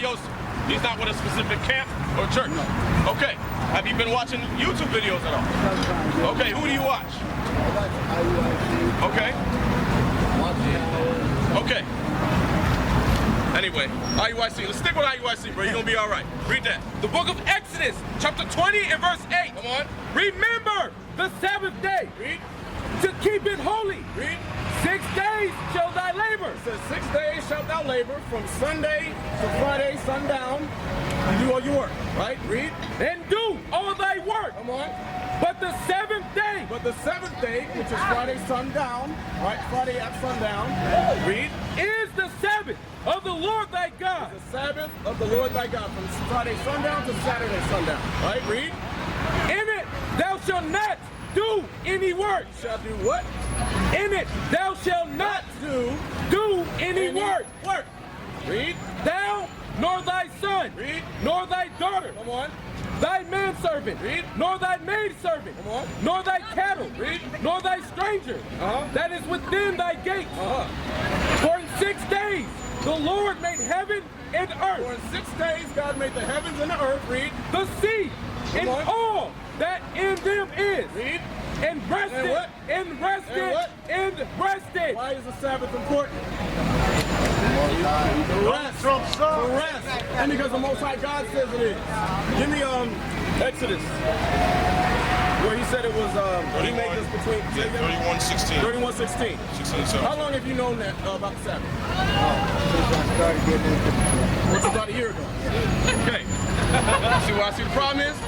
else, he's not with a specific camp or church? No. Okay. Have you been watching YouTube videos at all? Sometimes, yeah. Okay, who do you watch? I watch IUIC. Okay. Okay. Anyway, IUIC. Let's stick with IUIC, bro. You're going to be all right. Read that. The book of Exodus, chapter 20 and verse 8. Come on. Remember the Sabbath day. Read. To keep it holy. Read. 6 days shall thy labor. It says 6 days shalt thou labor, from Sunday to Friday, sundown. You do all your work, right? Read. And do all thy work. Come on. But the 7th day. But the 7th day, which is Friday sundown, right? Friday at sundown. Read. Is the Sabbath of the Lord thy God. The Sabbath of the Lord thy God, from Friday sundown to Saturday sundown. Right? Read. In it thou shalt not do any work. Shall do what? In it thou shalt not do any work. Work. Read. Thou nor thy son. Read. Nor thy daughter. Come on. Thy manservant. Read. Nor thy maidservant. Come on. Nor thy cattle. Read. Nor thy stranger. That is within thy gates. For in 6 days the Lord made heaven and earth. For in 6 days God made the heavens and the earth. Read. The sea and on. all that in them is. Read. And rested. And what? And rested. And what? And rested. Why is the Sabbath important? Rest. For rest. And because the Most High God says it is. Give me Exodus, where he said it was he made this between 31:16. 31:16. 16:17. How long have you known that about the Sabbath? Since I started getting into the It's about a year ago. Okay. See what I see the problem is? I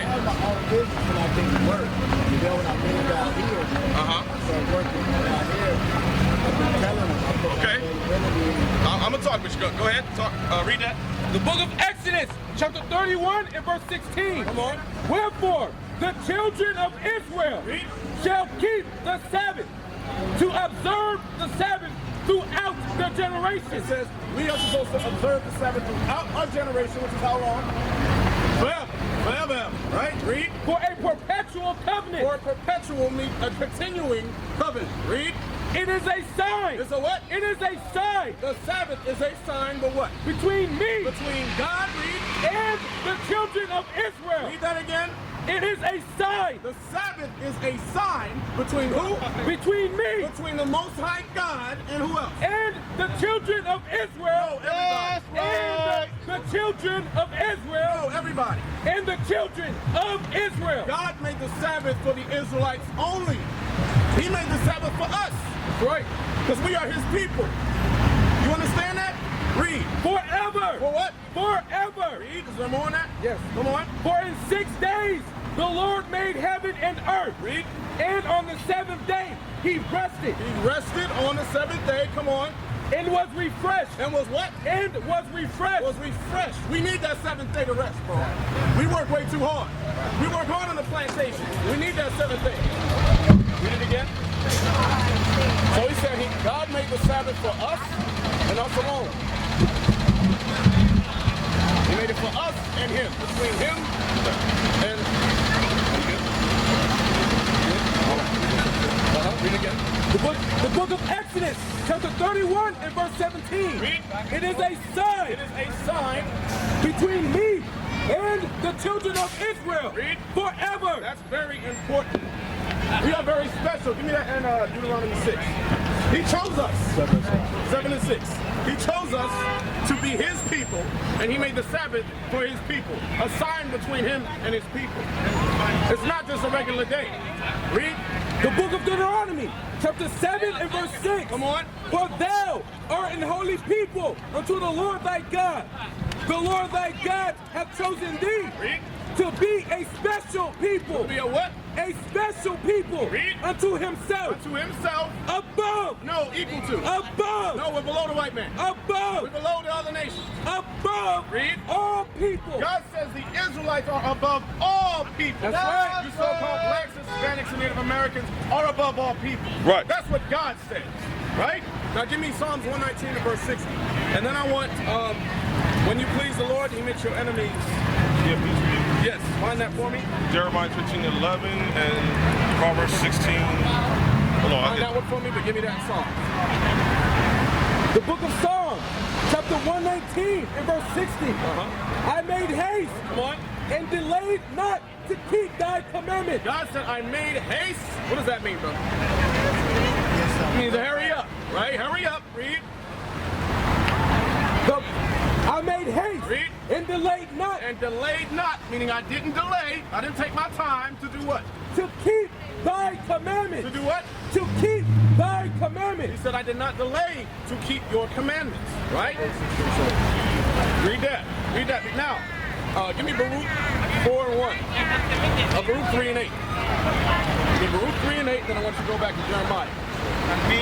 have my own business and I think it works. You know, when I moved out here, I started working out here. I've been telling them. Okay. I'm gonna talk with you. Go ahead. Talk. Read that. The book of Exodus, chapter 31 and verse 16. Come on. Wherefore, the children of Israel Read. shall keep the Sabbath, to observe the Sabbath throughout their It generations. says we are supposed to observe the Sabbath throughout our generation, which is how long? Forever. Forever. Right? Read. For a perpetual covenant. For a perpetual, a continuing covenant. Read. It is a sign. It's a what? It is a sign The Sabbath is a sign, but what? between me Between God, read. and the children of Israel. Read that again. It is a sign The Sabbath is a sign between who? between me Between the Most High God and who else? and the children of Israel. No, everybody. And the children of Israel. No, everybody. And the children of Israel. God made the Sabbath for the Israelites only. He made the Sabbath for us. Right. Because we are his people. You understand that? Read. Forever. For what? Forever. Read. Is there more on that? Yes. Come on. For in 6 days the Lord made heaven and earth. Read. And on the 7th day he rested He rested on the 7th day. Come on. and was refreshed. And was what? And was refreshed. Was refreshed. We need that 7th day to rest, bro. We work way too hard. We work hard on the plantation. We need that 7th day. Read it again. So he said God made the Sabbath for us and us alone. He made it for us and him. Between him and... Read again. The book of Exodus, chapter 31 and verse 17. Read. It is a sign It is a sign. between me and the children of Israel. Read. Forever. That's very important. We are very special. Give me that in Deuteronomy 6. He chose us. 7 and 6. He chose us to be his people, and he made the Sabbath for his people. A sign between him and his people. It's not just a regular day. Read. The book of Deuteronomy, chapter 7 and verse 6. Come on. For thou art an holy people unto the Lord thy God. The Lord thy God hath chosen thee Read. to be a special people. Be a what? A special people Read. unto himself. Unto himself. Above. No, equal to. Above. No, we're below the white man. We're Above. below the other nations. Above. Read. All people. God says the Israelites are above all people. That's right. You so-called blacks, Hispanics, and Native Americans are above all people. Right. That's what God says. Right? Now give me Psalms 119 and verse 60. And then I want, when you please the Lord, he makes your enemies. Yes, find that for me. Jeremiah 15:11 and Proverbs 16. Hold on. Find that one for me, but give me that Psalm. The book of Psalms, chapter chapter 119 and verse 60. I made haste, Come on. and delayed not to keep thy commandments. God said, I made haste. What does that mean, bro? Yes, It sir. means to hurry up, right? Hurry up. Read. I made haste, Read. and delayed not And delayed not, meaning I didn't delay. I didn't take my time to do what? to keep thy To commandments. do what? To keep thy He commandments. said, I did not delay to keep your commandments, right? Read that. Read that. Now, give me Baruch 4 and 1. Baruch 3 and 8. Give me Baruch 3 and 8, then I want you to go back to Jeremiah.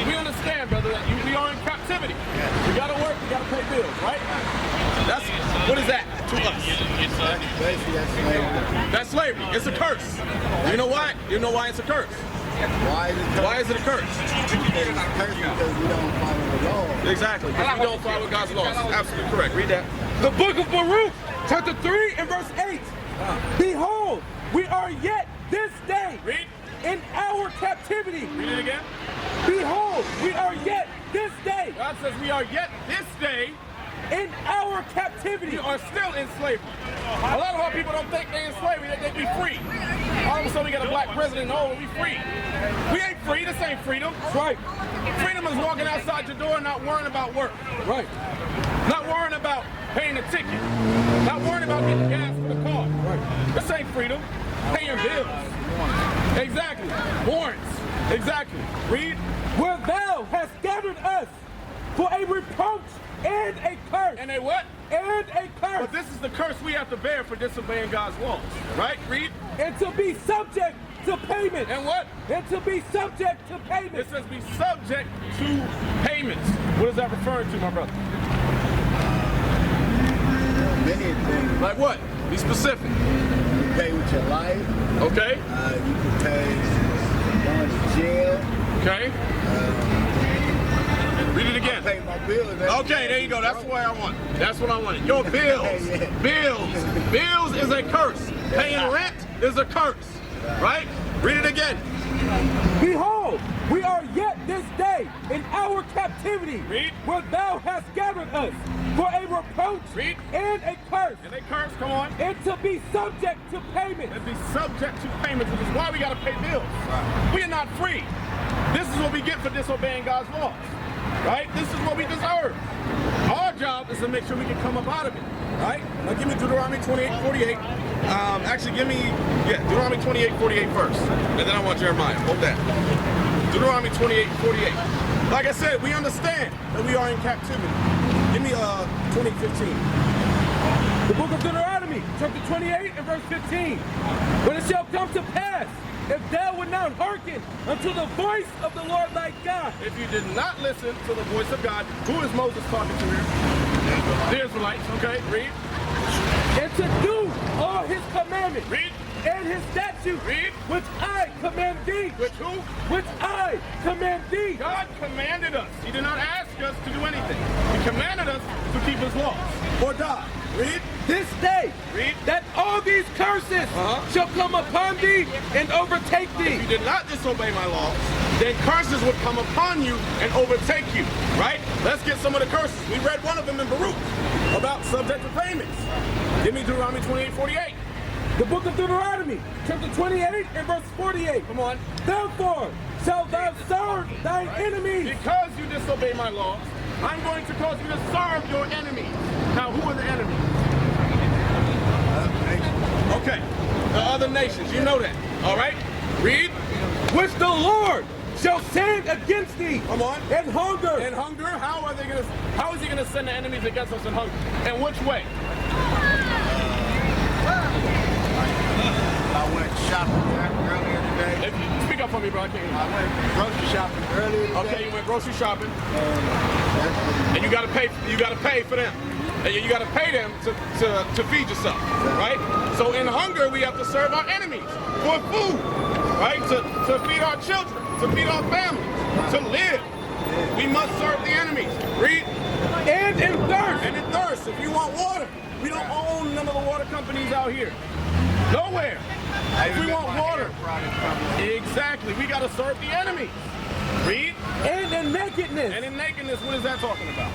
We understand, brother, that we are in captivity. We gotta work, we gotta pay bills, right? That's what is that to us? Basically, that's slavery. That's slavery. It's a curse. You know why? You know why it's a curse? Why is it? Why is it a curse? It's a curse because we don't follow the law. Exactly. Because we don't follow God's laws. Absolutely correct. Read that. The book of Baruch, chapter 3 and verse 8. Behold, we are yet this day Read. in our captivity. Read it again. Behold, we are yet this day God says we are yet this day, in our captivity. we are still in slavery. A lot of our people don't think they're in slavery, they think we free. All of a sudden we got a black president, oh, we free. We ain't free, this ain't freedom. That's right. Freedom is walking outside your door and not worrying about work. Right. Not worrying about paying a ticket. Not worrying about getting gas for the car. Right. This ain't freedom. Paying bills. Exactly. Warrants. Exactly. Read. Where thou hast gathered us for a reproach and a curse. And they what? And a curse. But this is the curse we have to bear for disobeying God's laws. Right? Read. And to be subject to payment. And what? And to be subject to payment. It says be subject to payments. What is that referring to, my brother? Many things. Like what? Be specific. You pay with your life. Okay? You can pay going to jail. Okay? Read it again. Pay my bills. Okay, there you go. That's where I want it. That's what I wanted. Your bills. Yeah. Bills. Bills is a curse. Paying rent is a curse. Right? Read it again. Behold, we are yet this day in our captivity. Read. Where thou hast gathered us for a reproach Read. and a curse. And they curse, come on. And to be subject to payment. And be subject to payments, which is why we got to pay bills. We are not free. This is what we get for disobeying God's laws. Right? This is what we deserve. Our job is to make sure we can come up out of it. Right? Now give me Deuteronomy 28:48. Actually, give me, Deuteronomy 28:48 first. And then I want Jeremiah. Hold that. Deuteronomy 28:48. Like I said, we understand that we are in captivity. Give me 20:15. The book of Deuteronomy, chapter 28 and verse 15. But it shall come to pass, if thou wilt not hearken unto the voice of the Lord thy God. If you did not listen to the voice of God, who is Moses talking to here? The Israelites. Okay, read. And to do all his commandments. Read. And his statutes. Read. Which I command thee. With who? Which I command thee. God commanded us. He did not ask us to do anything. He commanded us to keep his laws or die. Read. This day. Read. That all these curses shall come upon thee and overtake If thee. you did not disobey my laws, then curses would come upon you and overtake you. Right? Let's get some of the curses. We read one of them in Baruch about subject to payments. Give me Deuteronomy 28:48. The book of Deuteronomy, chapter 28 and verse 48. Come on. Therefore shalt thou serve thine enemies. Because you disobey my laws, I'm going to cause you to serve your enemies. Now, who are the enemies? Okay, the other nations. You know that. All right? Read. Which the Lord shall send against thee. Come on. And hunger. And hunger. How is he gonna send the enemies against us in hunger? And which way? I went shopping earlier today. Speak up for me, bro. I can't hear you. I went grocery shopping earlier today. Okay, you went grocery shopping, That's and you gotta pay for them. And you gotta pay them to feed yourself, right? So in hunger, we have to serve our enemies for food, right? To feed our children, to feed our families, to live. We must serve the enemies. Read. And in thirst. And in thirst. If you want water, we don't own none of the water companies out here. Nowhere. If we want water, exactly, we gotta serve the enemies. Read. And in nakedness. And in nakedness, what is that talking about?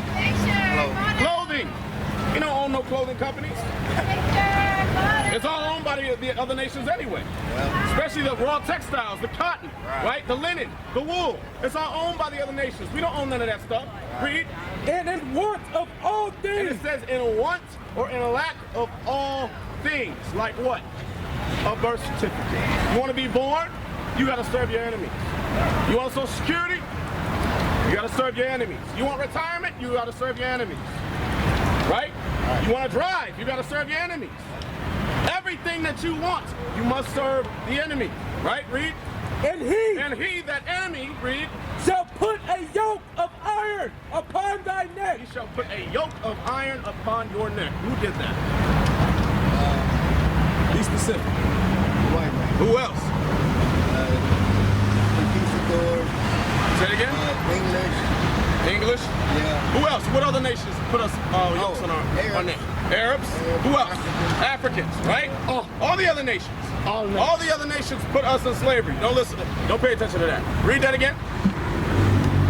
Clothing. You don't own no clothing companies. It's all owned by the other nations anyway. Especially the raw textiles, the cotton, right? The linen, the wool. It's all owned by the other nations. We don't own none of that stuff. Read. And in want of all And things. it says in want or in lack of all things. Like what? A birth certificate. You want to be born? You got to serve your enemies. You want Social Security? You got to serve your enemies. You want retirement? You got to serve your enemies. Right? You want to drive? You got to serve your enemies. Everything that you want, you must serve the enemy. Right? Read. And he that enemy, read, shall put a yoke of iron upon thy neck. he shall put a yoke of iron upon your neck. Who did that? Be specific. White man. Who else? Conquistador. Say it again. English. English? Yeah. Who else? What other nations put us yokes on our neck? Arabs? Who else? Africans, right? All the other nations. All the other nations put us in slavery. Don't listen. Don't pay attention to that. Read that again.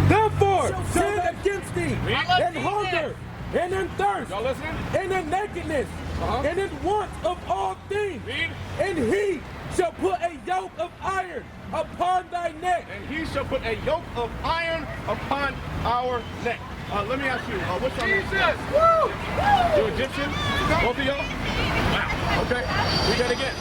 Therefore, sin against thee, Read. and hunger, and in thirst, Y'all listening? and in nakedness, and in want of all things. Read. And he shall put a yoke of iron upon thy neck. And he shall put a yoke of iron upon our neck. Let me ask you, what's your name? You Egyptian? Both of y'all? Wow. Okay. Read that again.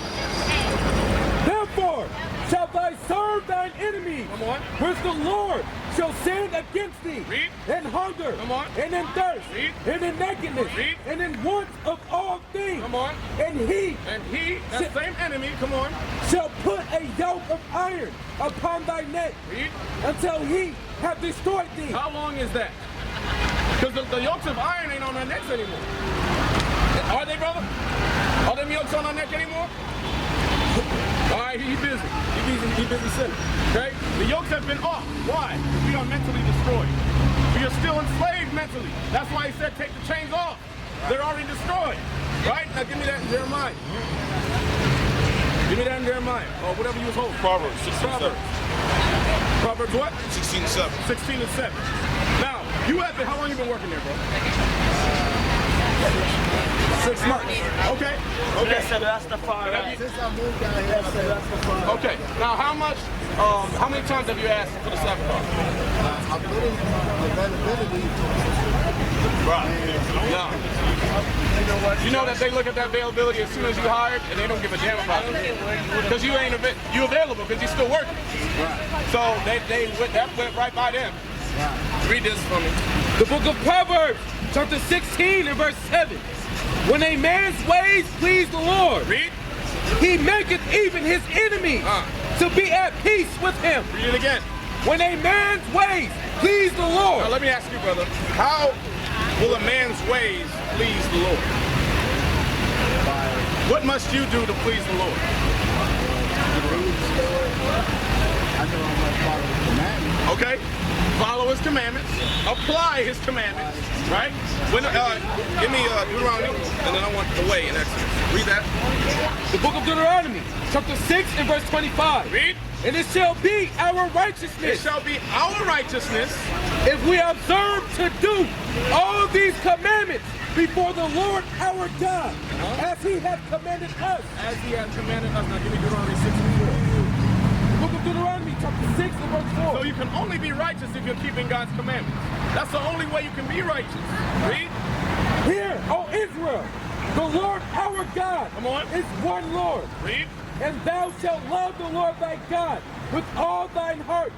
Therefore shall thy serve thine enemies, Come on. which the Lord shall send against thee, Read. and hunger, Come on. and in thirst, Read. and in nakedness, Read. and in want of all things. Come on. And he And he, that same enemy, come on. shall put a yoke of iron upon thy neck, Read. until he have destroyed thee. How long is that? Because the yokes of iron ain't on our necks anymore. Are they, brother? Are them yokes on our neck anymore? All right, he's busy. He's busy sinning. Okay? The yokes have been off. Why? We are mentally destroyed. We are still enslaved mentally. That's why he said take the chains off. They're already destroyed. Right? Now give me that in Jeremiah. Give me that in Jeremiah. Or whatever you was holding. Proverbs 16:7. Proverbs what? 16:7. 16 and 7. Now, you have been, how long you been working there, bro? 6 months. Okay. Okay. Since I moved down here, Okay. Now, how many times have you asked for the Sabbath off? I put in availability. No. You know that they look at that availability as soon as you hired, and they don't give a damn about it. Because you ain't you available because you're still working. So that went right by them. Read this for me. The book of Proverbs, chapter 16 and verse 7. When a man's ways please the Lord, Read. he maketh even his enemies to be at peace with him. Read it again. When a man's ways please the Lord. Now let me ask you, brother. How will a man's ways please the Lord? What must you do to please the Lord? I know I must follow the commandments. Okay? Follow his commandments. Apply his commandments. Right? When, give me Deuteronomy, and then I want the way in Exodus. Read that. The book of Deuteronomy, chapter 6 and verse 25. Read. And it shall be our It righteousness shall be our righteousness if we observe to do all these commandments before the Lord our God, as he hath commanded us. as he has commanded us. Now give me Deuteronomy 6 and 4. The book of Deuteronomy, chapter 6 and verse 4. So you can only be righteous if you're keeping God's commandments. That's the only way you can be righteous. Read. Hear, O Israel, the Lord our God Come on. is one Lord. Read. And thou shalt love the Lord thy God with all thine heart,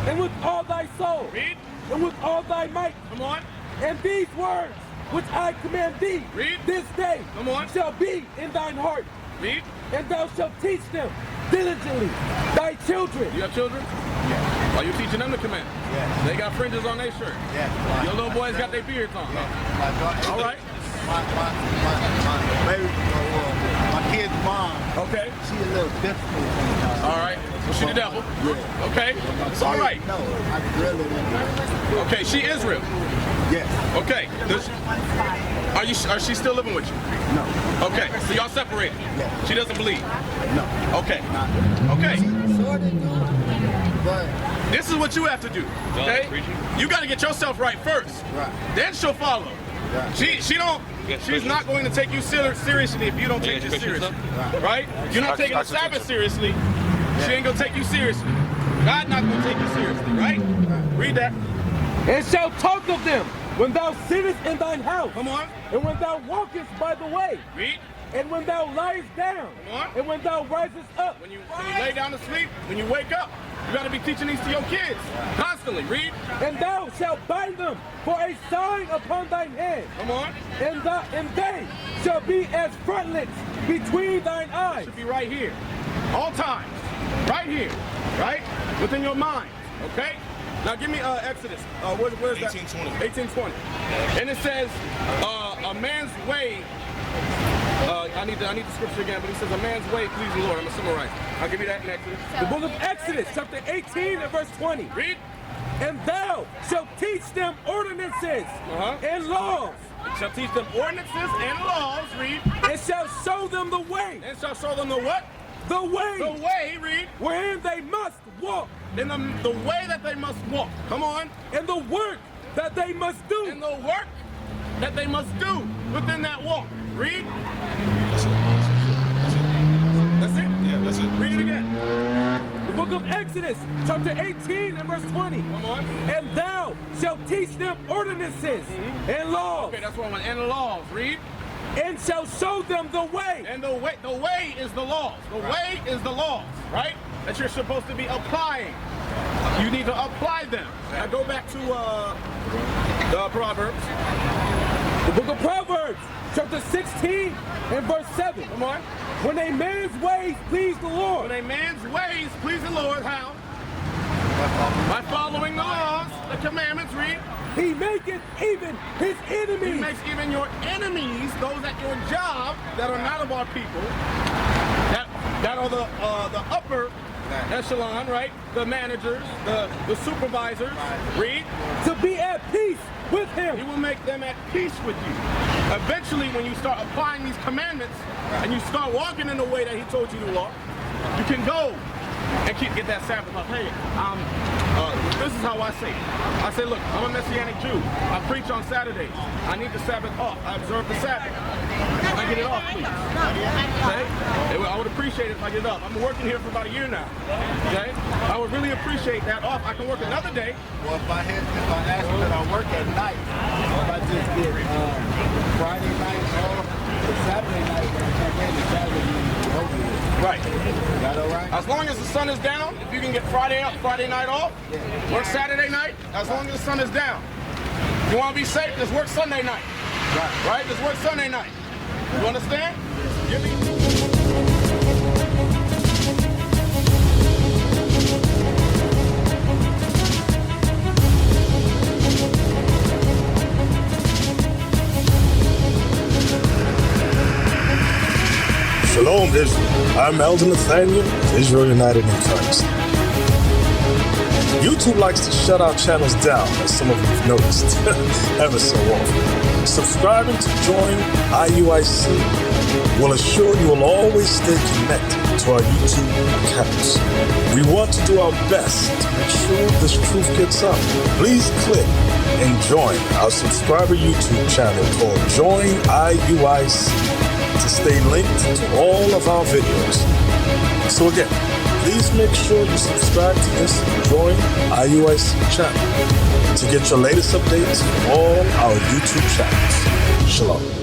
and with all thy soul, Read. and with all thy might. Come on. And these words which I command thee Read. this day Come on. shall be in thine heart, Read. and thou shalt teach them diligently thy children. You have children? Yes. Are you teaching them the commandments? Yes. They got fringes on their shirt. Yes. Your little boys got their beards on. Huh? All right. My kid's mom, Okay. she a little difficult sometimes. All right. So she the devil. Yeah. Okay. It's all right. No, I really didn't. Okay. She Israel. Yes. Okay. Are she still living with you? No. Okay. So y'all separated. Yeah. She doesn't believe. No. Okay. Not. Okay. She sort of do, but This is what you have to do. Okay? You got to get yourself right first. Right. Then she'll follow. Right. She's not going to take you seriously if you don't take this seriously. Right? You're not taking the Sabbath seriously. She ain't gonna take you seriously. God not gonna take you seriously, right? Read that. And shall talk of them when thou sittest in thine house. Come on. And when thou walkest by the way. Read. And when thou liest down. Come on. And when thou risest up. When you lay down to sleep, when you wake up, you gotta be teaching these to your kids constantly. Read. And thou shalt bind them for a sign upon thine hand. Come on. And they shall be as frontlets between thine eyes. Should be right here, all times, right here, right within your mind. Okay. Now give me Exodus. Where's that? 18:20. 18:20. And it says, a man's way. I need the scripture again, but he says, a man's way please the Lord. I'm gonna summarize. I'll give you that in Exodus. The book of Exodus, chapter 18 and verse 20. Read. And thou shalt teach them ordinances and laws. Shall teach them ordinances and laws. Read. And shall show them the way. And shall show them the what? The way. The way. Read. Wherein they must walk. In the way that they must walk. Come on. And the work that they must do. And the work that they must do within that walk. Read. That's it? Yeah, that's it. Read it again. The book of Exodus, chapter 18 and verse 20. Come on. And thou shalt teach them ordinances and laws. Okay, that's what I want. And the laws. Read. And shall show them the way. And the way is the laws. The way is the laws, right? That you're supposed to be applying. You need to apply them. Now go back to the Proverbs. The book of Proverbs, chapter 16 and verse 7. Come on. When a man's ways please the Lord. When a man's ways please the Lord, how? By following the laws, the commandments. Read. He maketh even his enemies. He makes even your enemies, those at your job that are not of our people, that are the upper echelon, right? The managers, the supervisors. Read. To be at peace with him. He will make them at peace with you. Eventually, when you start applying these commandments and you start walking in the way that he told you to walk, you can go and get that Sabbath off. Hey, this is how I say it. I say, look, I'm a Messianic Jew. I preach on Saturdays. I need the Sabbath off. I observe the Sabbath. Can I get it off, please? Okay? I would appreciate it if I get it off. I'm working here for about a year now. Okay? I would really appreciate that off. I can work another day. Well, if I ask you that I work at night, if I just get Friday night off, or Saturday night, when I come in, the Saturday is over with. Right. Is that all right? As long as the sun is down, if you can get Friday night off, work Saturday night, as long as the sun is down. If you want to be safe, just work Sunday night. Right? Just work Sunday night. You understand? Give me. Shalom, Israel. I'm Elder Nathaniel, Israel United in Christ. YouTube likes to shut our channels down, as some of you have noticed, ever so often. Subscribing to join IUIC will assure you will always stay connected to our YouTube accounts. We want to do our best to make sure this truth gets out. Please click and join our subscriber YouTube channel called Join IUIC to stay linked to all of our videos. So again, please make sure you subscribe to this Join IUIC channel to get your latest updates from all our YouTube channels. Shalom.